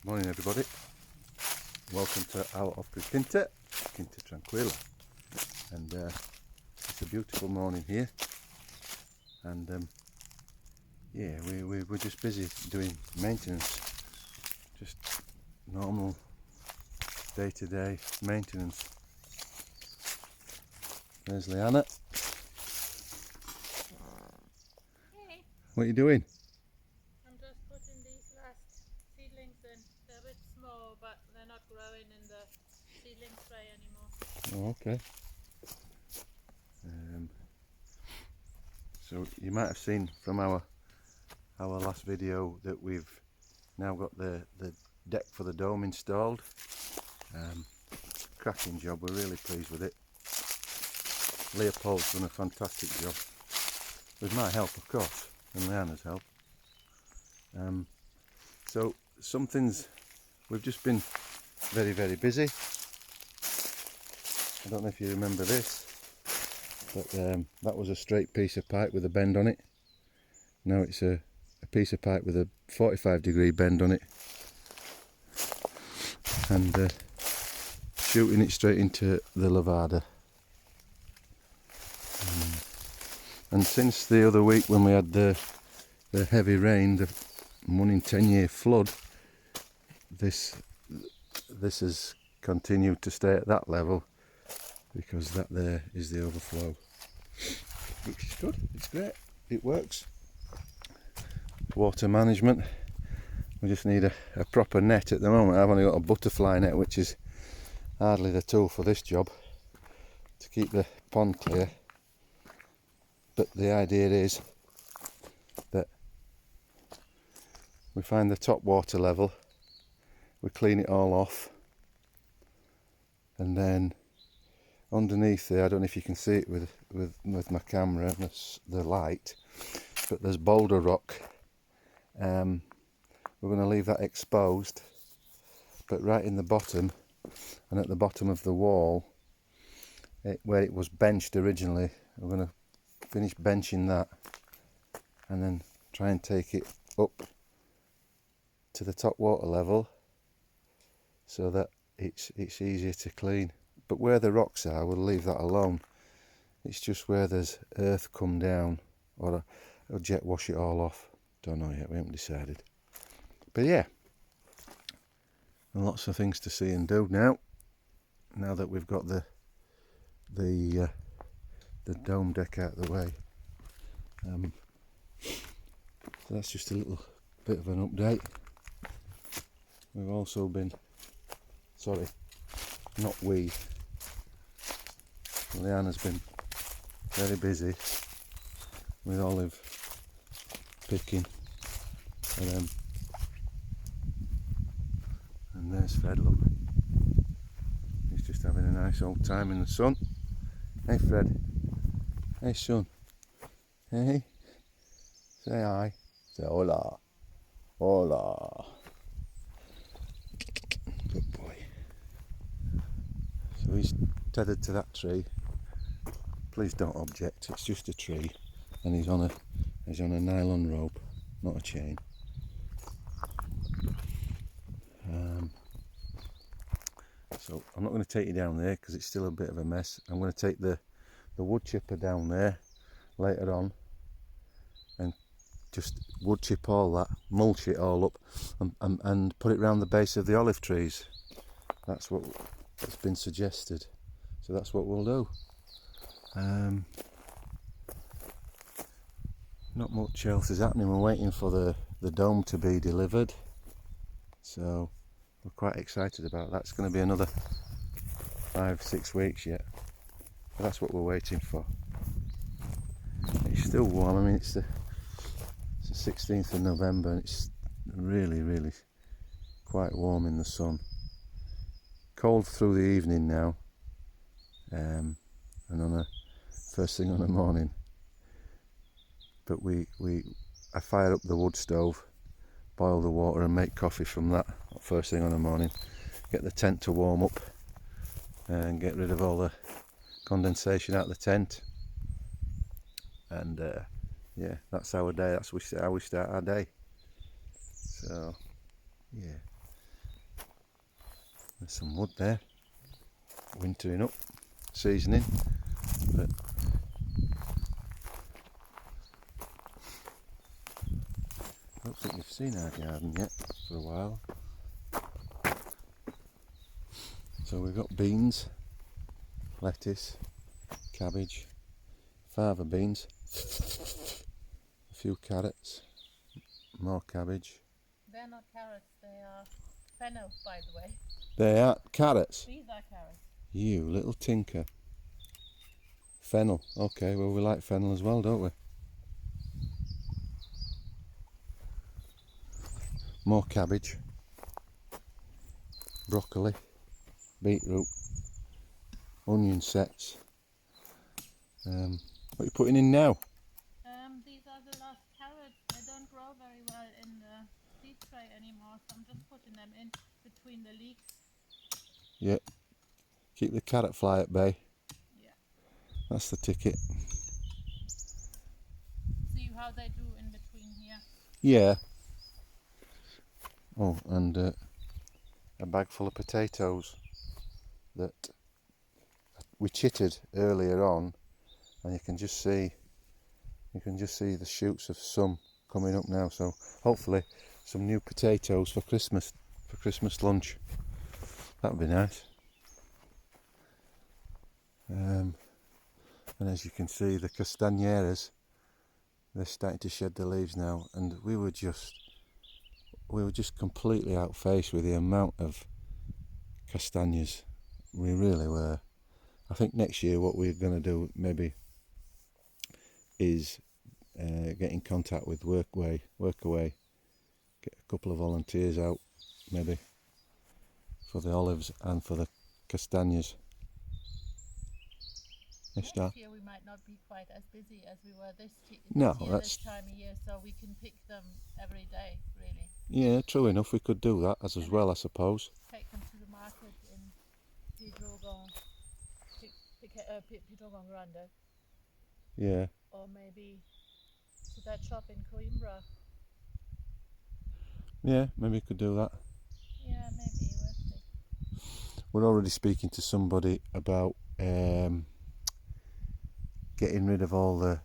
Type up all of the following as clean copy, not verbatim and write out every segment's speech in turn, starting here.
Morning everybody, welcome to Out of Quinta Tranquilla, and it's a beautiful morning here, and yeah, we're just busy doing maintenance, just normal day-to-day maintenance. There's Leanna. Hey, What are you doing? I'm just putting these last seedlings in. They're a bit small, but they're not growing in the seedling tray anymore. Oh, okay. So you might have seen from our last video that we've now got the deck for the dome installed. Cracking job, we're really pleased with it. Leopold's done a fantastic job, with my help of course, and Leanna's help. So we've just been very busy. I don't know if you remember this, but that was a straight piece of pipe with a bend on it. Now it's a piece of pipe with a 45-degree bend on it, and shooting it straight into the lavada. And since the other week when we had the heavy rain, the 1 in 10-year flood, this has continued to stay at that level, because that there is the overflow, which is good. It's great, it works. Water management, we just need a proper net. At the moment I've only got a butterfly net, which is hardly the tool for this job, to keep the pond clear. But the idea is that we find the top water level, we clean it all off, and then underneath there, I don't know if you can see it with my camera and the light, but there's boulder rock. We're going to leave that exposed, but right in the bottom and at the bottom of the wall, where it was benched originally, we're going to finish benching that and then try and take it up to the top water level so that it's easier to clean. But where the rocks are, we'll leave that alone. It's just where there's earth come down, or I'll jet wash it all off. Don't know yet, we haven't decided. But yeah, and lots of things to see and do now that we've got the dome deck out of the way. So that's just a little bit of an update. We've also been, Leanna's been very busy with Olive picking, and there's Fred, look, he's just having a nice old time in the sun. Hey Fred, hey son, hey, say hi, say hola, hola, good boy. So he's tethered to that tree. Please don't object, it's just a tree, and he's on a nylon rope, not a chain. So I'm not going to take you down there because it's still a bit of a mess. I'm going to take the wood chipper down there later on and just wood chip all that, mulch it all up, and put it round the base of the olive trees. That's what's been suggested, so that's what we'll do. Not much else is happening. We're waiting for the dome to be delivered, so we're quite excited about that. It's going to be another 5-6 weeks yet, but that's what we're waiting for. It's still warm. I mean, it's the 16th of November and it's really quite warm in the sun. Cold through the evening now, and on first thing on the morning. But I fire up the wood stove, boil the water and make coffee from that first thing on the morning. Get the tent to warm up and get rid of all the condensation out of the tent. And yeah, that's our day. That's how we start our day. So yeah, some wood there, wintering up, seasoning, but I don't think you've seen our garden yet for a while. So we've got beans, lettuce, cabbage, fava beans, a few carrots, more cabbage. They're not carrots, they are fennel, by the way. They are carrots. These are carrots. You little tinker. Fennel. Okay, well we like fennel as well, don't we? More cabbage, broccoli, beetroot, onion sets. What are you putting in now? These are the last carrots. They don't grow very well in the seed tray anymore, so I'm just putting them in between the leeks. Yeah. Keep the carrot fly at bay. Yeah. That's the ticket. See how they do in between here. Yeah. Oh, and a bag full of potatoes that we chitted earlier on, and you can just see the shoots of some coming up now. So hopefully some new potatoes for Christmas lunch. That would be nice. And as you can see, the castañeras, they're starting to shed the leaves now, and we were just completely outfaced with the amount of castañas. We really were. I think next year what we're going to do maybe is get in contact with Workaway, get a couple of volunteers out maybe for the olives and for the castañas. Next year we might not be quite as busy as we were this year, this time of year, so we can pick them every day, really. Yeah, true enough, we could do that as well, I suppose. Take them to the market in Pedrogon Grande. Yeah. Or maybe to that shop in Coimbra. Yeah, maybe we could do that. Yeah, maybe, we'll see. We're already speaking to somebody about getting rid of all the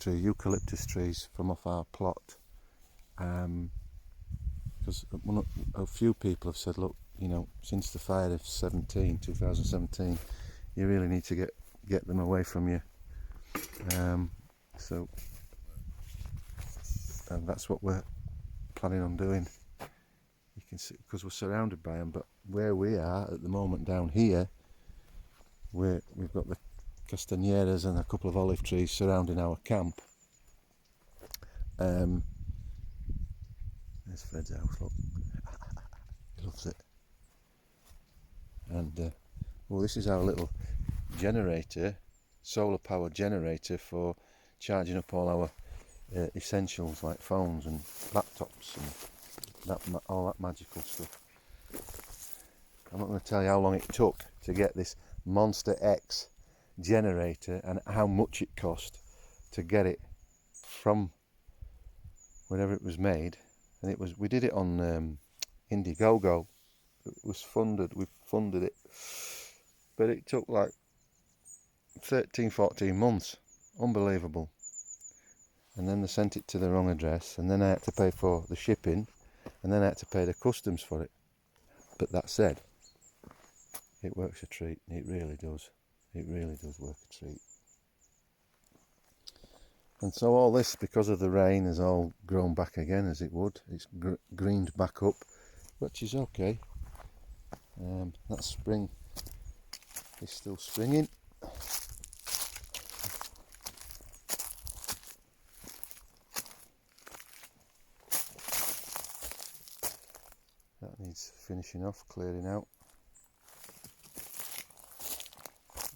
eucalyptus trees from off our plot, because a few people have said, look, you know, since the fire of 2017, you really need to get them away from you. So that's what we're planning on doing. You can see, because we're surrounded by them, but where we are at the moment down here, we've got the castañeras and a couple of olive trees surrounding our camp. There's Fred's house, look. He loves it. And well, this is our little generator, solar power generator for charging up all our essentials like phones and laptops and all that magical stuff. I'm not going to tell you how long it took to get this Monster X generator and how much it cost to get it from wherever it was made. And we did it on Indiegogo. It was funded, we funded it, but it took like 13-14 months. Unbelievable. And then they sent it to the wrong address, and then I had to pay for the shipping, and then I had to pay the customs for it. But that said, it works a treat. It really does. It really does work a treat. And so all this, because of the rain, has all grown back again as it would. It's greened back up, which is okay. That spring is still springing. That needs finishing off, clearing out.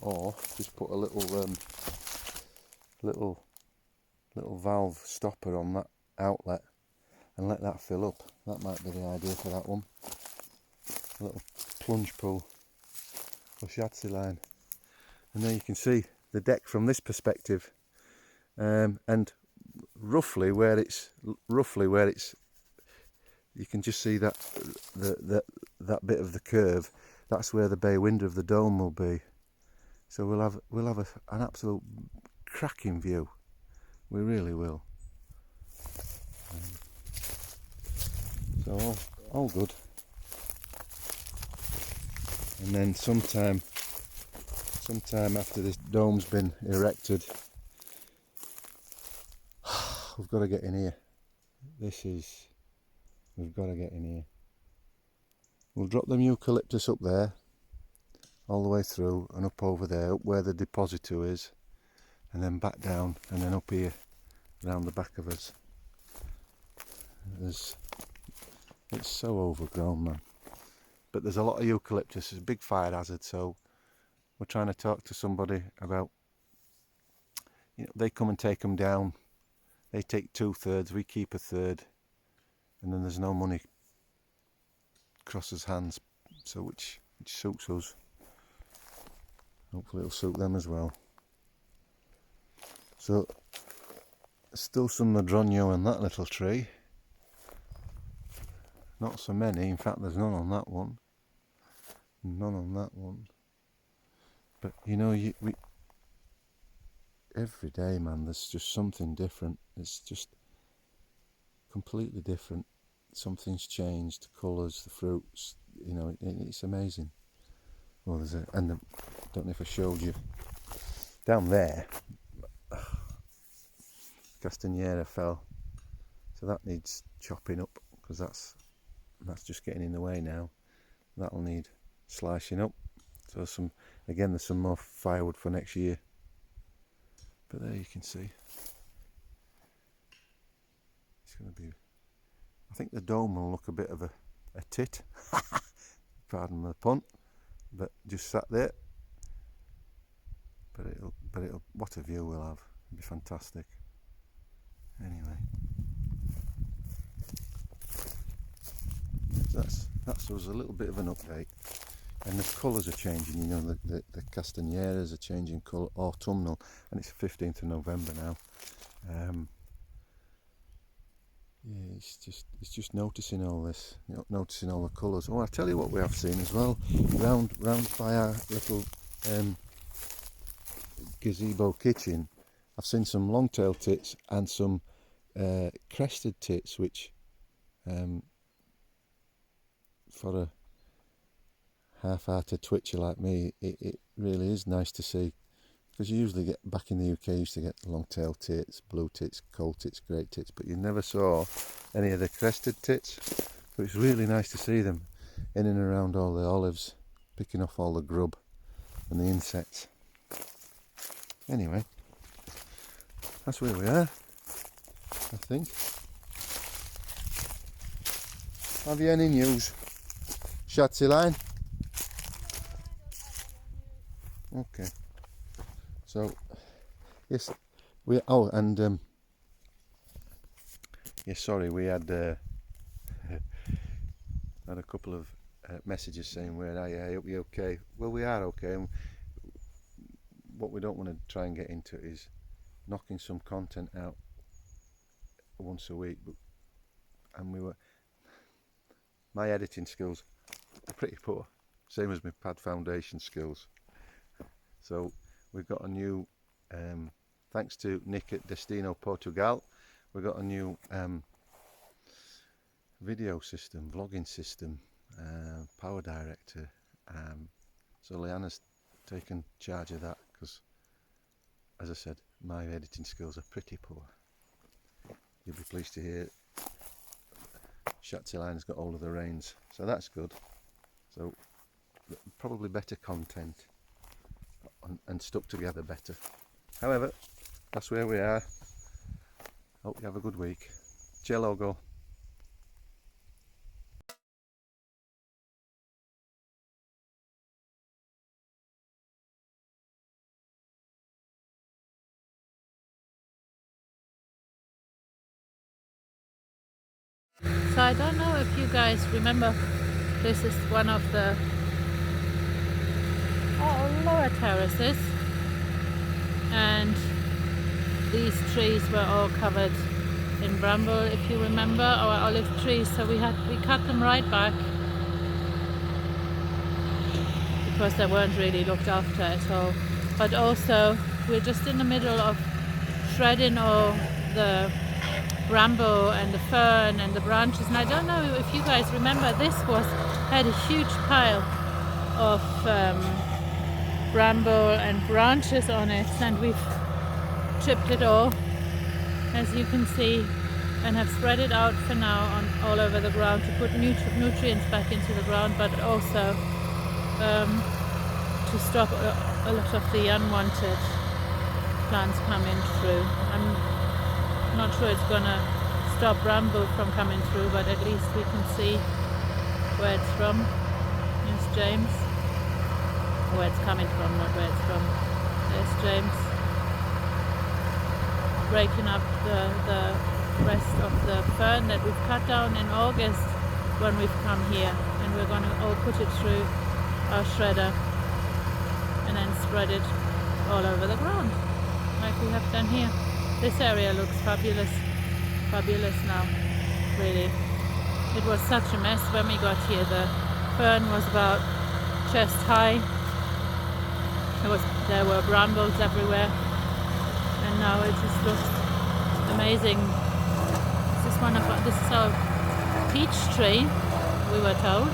Or just put a little valve stopper on that outlet and let that fill up. That might be the idea for that one. A little plunge pool or Shatsy line. And there you can see the deck from this perspective, and roughly where it's you can just see that that bit of the curve. That's where the bay window of the dome will be. So we'll have an absolute cracking view. We really will. So all good. And then sometime after this dome's been erected, we've got to get in here. We've got to get in here. We'll drop them eucalyptus up there, all the way through and up over there, up where the depositor is, and then back down and then up here, round the back of us. It's so overgrown, man. But there's a lot of eucalyptus. It's a big fire hazard, so we're trying to talk to somebody about, they come and take them down. They take 2/3, we keep 1/3, and then there's no money crosses hands, so which suits us. Hopefully it'll suit them as well. So still some madroño on that little tree. Not so many, in fact there's none on that one. None on that one. But every day, man, there's just something different. It's just completely different. Something's changed, the colours, the fruits, it's amazing. Well, I don't know if I showed you, down there, Castanera fell, so that needs chopping up, because that's just getting in the way now. That'll need slicing up. So there's some more firewood for next year. But there you can see. It's going to be, I think the dome will look a bit of a tit. Pardon the pun. But just sat there. But it'll, what a view we'll have. It'll be fantastic. Anyway. So that's us a little bit of an update. And the colours are changing, the castañeras are changing colour, autumnal, and it's the 15th of November now. Yeah, it's just noticing all this, noticing all the colours. Oh, I tell you what we have seen as well, round by our little gazebo kitchen, I've seen some long-tailed tits and some crested tits, which for a half-hearted twitcher like me, it really is nice to see, because you usually get, back in the UK, you used to get long-tailed tits, blue tits, coal tits, great tits, but you never saw any of the crested tits. So it's really nice to see them in and around all the olives, picking off all the grub and the insects. Anyway, that's where we are, I think. Have you any news, Schatzilein? Okay, so yes, we sorry, we had a couple of messages saying, "Where are you? I hope you're okay." Well, we are okay, and what we don't want to try and get into is knocking some content out once a week. My editing skills are pretty poor, same as my pad foundation skills. So we've got a new, thanks to Nick at Destino Portugal, we've got a new video system, vlogging system, power director. So Leanna's taken charge of that, because, as I said, my editing skills are pretty poor. You'll be pleased to hear Schatzilein's got all of the reins, so that's good. So probably better content. And stuck together better. However, that's where we are. Hope you have a good week. Ciao, logo. So I don't know if you guys remember, this is one of the lower terraces, and these trees were all covered in Bramble, if you remember, our olive trees. So we cut them right back because they weren't really looked after at all. But also we're just in the middle of shredding all the bramble and the fern and the branches. And I don't know if you guys remember, this had a huge pile of bramble and branches on it, and we've chipped it all, as you can see, and have spread it out for now all over the ground to put nutrients back into the ground, but also to stop a lot of the unwanted plants coming through. I'm not sure it's gonna stop bramble from coming through, but at least we can see where it's from. Here's James. Where it's coming from, not where it's from. There's James breaking up the rest of the fern that we've cut down in August when we've come here, and we're going to all put it through our shredder and then spread it all over the ground like we have done here. This area looks fabulous now, really. It was such a mess when we got here. The fern was about chest high. There were brambles everywhere, and now it just looks amazing. This is our peach tree, we were told.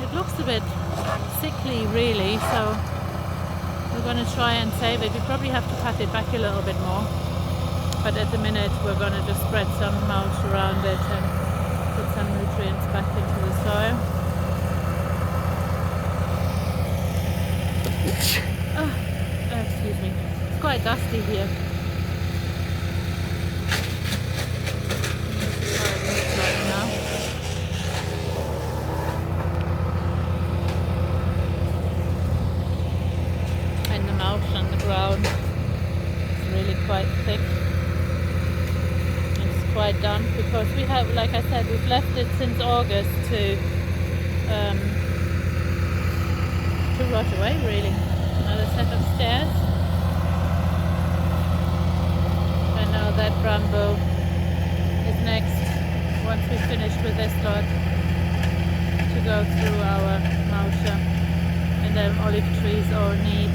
It looks a bit sickly, really, so we're going to try and save it. We probably have to cut it back a little bit more, but at the minute we're going to just spread some mulch around it and put some nutrients back into the soil. Excuse me. It's quite dusty here. And the mulch on the ground is really quite thick. It's quite damp because we have, like I said, we've left it since August to rot away, really. Another set of stairs, and now that bramble is next, once we've finished with this lot, to go through our mulcher, and the olive trees all need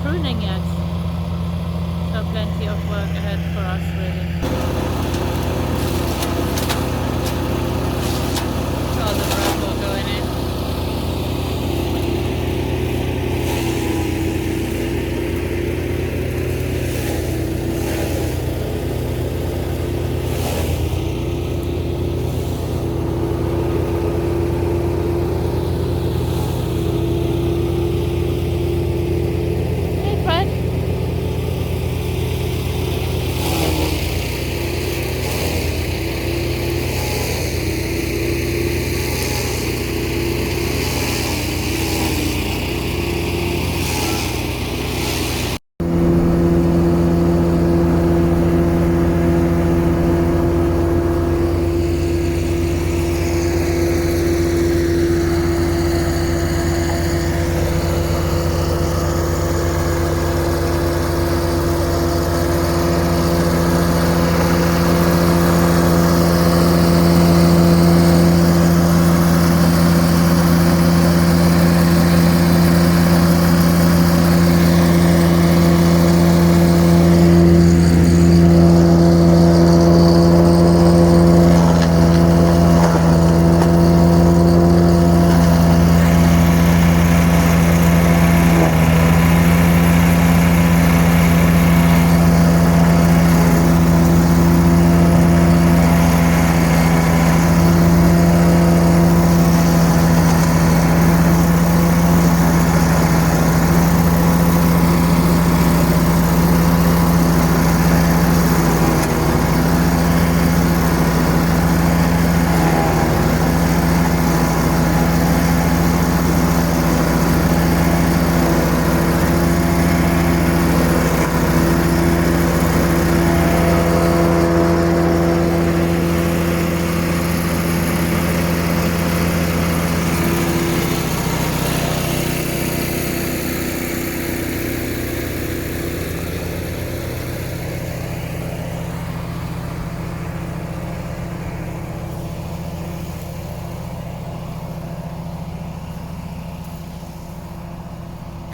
pruning yet, so plenty of work ahead for us, really. All the bramble going in.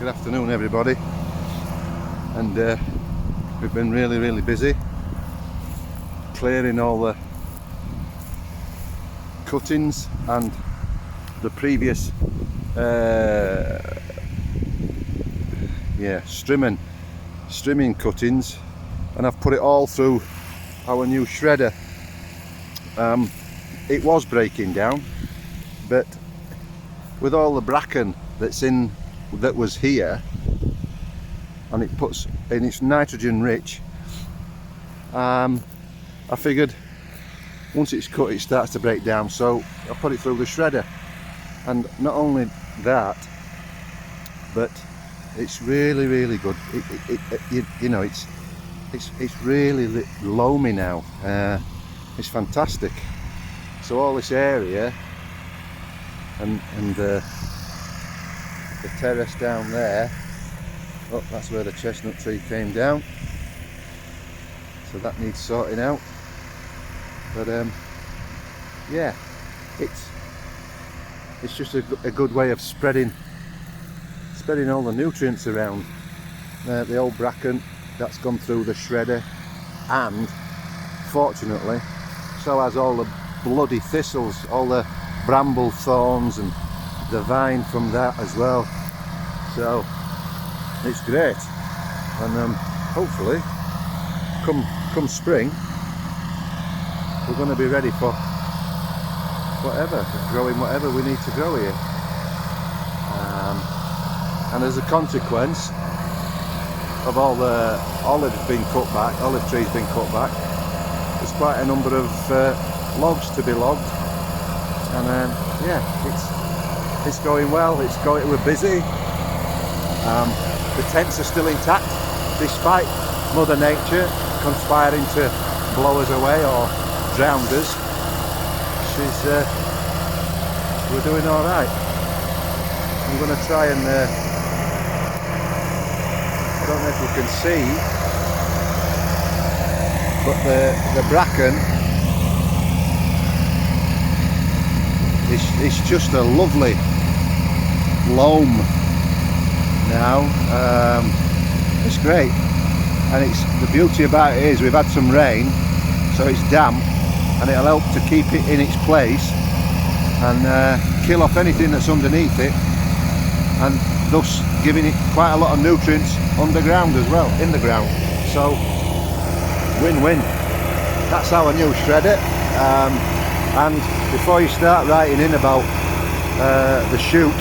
Good afternoon, everybody. And we've been really busy clearing all the cuttings and the previous strimming cuttings, and I've put it all through our new shredder. It was breaking down, but with all the bracken that was here, and it's nitrogen rich, I figured once it's cut it starts to break down, so I put it through the shredder. And not only that, but it's really good. It's really loamy now. It's fantastic. So all this area and the terrace down there, oh, that's where the chestnut tree came down, so that needs sorting out. But yeah, it's just a good way of spreading all the nutrients around. The old bracken, that's gone through the shredder, and fortunately so has all the bloody thistles, all the bramble thorns and the vine from that as well. So it's great, and hopefully come spring we're going to be ready for growing whatever we need to grow here. And as a consequence of all the olive trees being cut back, there's quite a number of logs to be logged, and yeah, it's going well. We're busy. The tents are still intact despite Mother Nature conspiring to blow us away or drown us. We're doing all right. I'm going to try and I don't know if you can see, but the bracken is just a lovely loam now. It's great, and the beauty about it is we've had some rain, so it's damp, and it'll help to keep it in its place and kill off anything that's underneath it, and thus giving it quite a lot of nutrients underground as well, in the ground. So win-win. That's our new shredder. And before you start writing in about the chute,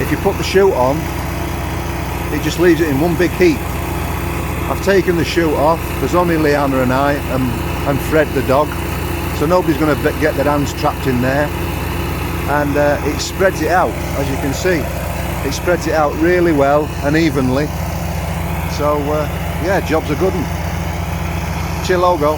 if you put the chute on, it just leaves it in one big heap. I've taken the chute off. There's only Leanna and I and Fred the dog, so nobody's going to get their hands trapped in there. And it spreads it out, as you can see. It spreads it out really well and evenly. So yeah, job's a good one. Chill logo.